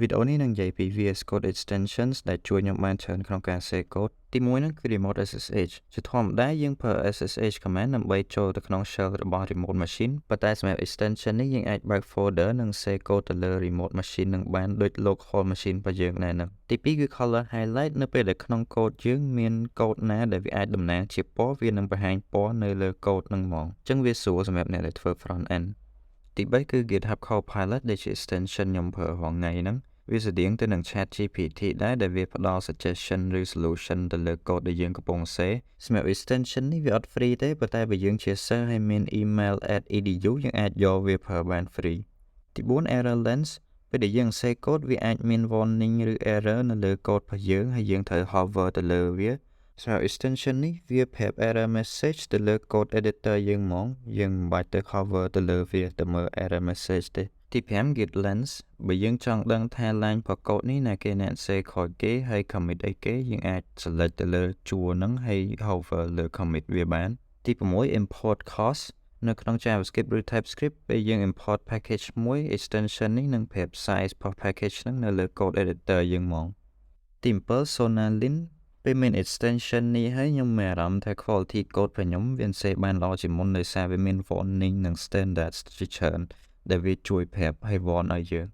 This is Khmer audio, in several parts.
Videoនេះនឹងនិយាយពី VSCode extensions ដែលជួយខ្ញុំបានច្រើនក្នុងការ save code ទីមួយហ្នឹងគឺ remote SSH ជាធម្មតាយើងប្រើ SSH command ដើម្បីចូលទៅក្នុង shell របស់ remote machine ប៉ុន្តែសម្រាប់ extension នេះយើងអាចបើក folder និង save code ទៅលើ remote machine នឹងបានដូច local machine របស់យើងដែរហ្នឹងទីពីរគឺ color highlight នៅពេលដែលក្នុង code យើងមាន code ណាដែលវាអាចតំណាងជាពណ៌វានឹងបង្ហាញពណ៌នៅលើ code ហ្នឹងហ្មងអញ្ចឹងវាស្រួលសម្រាប់អ្នកដែលធ្វើ front end ទី3គឺ GitHub Copilot ដែលជា extension ខ្ញុំប្រើរាល់ថ្ងៃហ្នឹងវាស្តៀងទៅនឹង ChatGPT ដែរដែលវាផ្ដល់ suggestion ឬ solution ទៅលើ code ដែលយើងកំពុងសេសម្រាប់ extension នេះវាអត់ free ទេប៉ុន្តែបើយើងជាសិស្សហើយមាន email @edu យើងអាចយកវាប្រើបាន free ទី4 error lens ពេលដែលយើង save code វាអាចមាន warning ឬ error នៅលើ code របស់យើងហើយយើងត្រូវ hover ទៅលើវាសម្រាប់ extension នេះវាប្រាប់ error message ទៅលើ code editor យើងហ្មងយើងមិនបាច់ទៅ hover ទៅលើវាទៅមើល error message ទេទី5 git lens បើយើងចង់ដឹងថា line ប្រកបនេះណាគេអ្នក save ក្រោយគេហើយ commit អីគេយើងអាច select ទៅលើជួរហ្នឹងហើយ hover លើ commit វាបានទី6 import cost នៅក្នុង JavaScript ឬ TypeScript ពេលយើង import package មួយ extension នេះនឹងប្រាប់ size របស់ package ហ្នឹងនៅលើ code editor យើងហ្មងទី7 Sonalin ពេលមាន extension នេះហើយខ្ញុំមានអារម្មណ៍ថា quality code របស់ខ្ញុំវា save បានល្អជាងមុនដោយសារវាមាន warning និង standards ជាច្រើនដែលវាជួយប្រាប់ឲ្យ warn ឲ្យយើង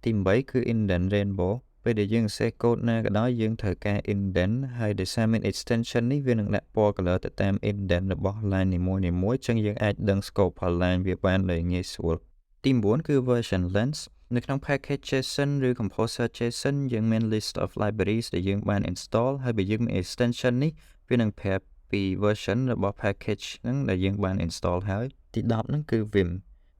ទី8គឺ indent rainbow ពេលដែលយើង save code ណាក៏ដោយយើងត្រូវការ indent ហើយដោយសារមាន extension នេះវានឹងដាក់ពណ៌ color ទៅតាម indent របស់ line នីមួយៗអញ្ចឹងយើងអាចដឹង scope របស់ line វាបានដោយងាយស្រួលទី9គឺ version lens នៅក្នុង package JSON ឬ composer JSON យើងមាន list of libraries ដែលយើងបាន install ហើយបើយើងមាន extension នេះវានឹងប្រាប់ពី version របស់ package ហ្នឹងដែលយើងបាន install ហើយទី10ហ្នឹងគឺ Vim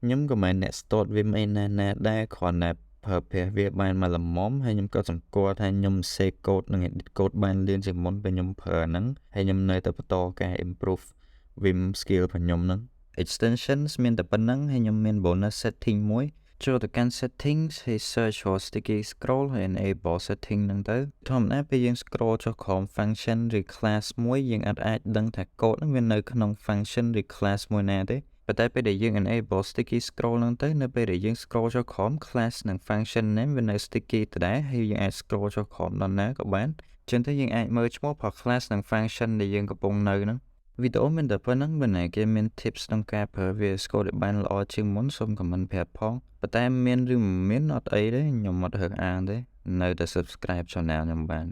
ខ្ញុំក៏មិនអ្នក start Vim ឯណាដែរគ្រាន់តែប្រើប្រាស់វាបានមកល្មមហើយខ្ញុំក៏សម្គាល់ថាខ្ញុំ save code និង edit code បានលឿនជាងមុនពេលខ្ញុំប្រើហ្នឹងហើយខ្ញុំនៅតែបន្តការ improve Vim skill របស់ខ្ញុំហ្នឹង extensions មានតែប៉ុណ្្នឹងហើយខ្ញុំមាន bonus setting មួយចូលទៅកាន់ settings ហើយ search for sticky scroll ហើយ enable setting ហ្នឹងទៅធម្មតាពេលយើង scroll ចុះក្រោម function ឬ class មួយយើងអាចដឹងថា code ហ្នឹងវានៅក្នុង function ឬ class មួយណាទេប៉ុន្តែពេលដែលយើង enable sticky scroll ហ្នឹងទៅនៅពេលដែលយើង scroll ចុះក្រោម class និង function name វានៅ sticky ដដែលហើយយើងអាច scroll ចុះក្រោមដល់ណាក៏បានចឹងទៅយើងអាចមើលឈ្មោះរបស់ class និង function ដែលយើងកំពុងនៅហ្នឹងវីដេអូមានតែប៉ុណ្្នឹងបើណាគេមាន tips ក្នុងការប្រើ VSCode ឲ្យបានល្អជាងមុនសូម comment ប្រាប់ផងប៉ុន្តែមានឬមិនមានអត់អីទេខ្ញុំអត់រើសអើងទេនៅតែ subscribe channel ខ្ញុំបាន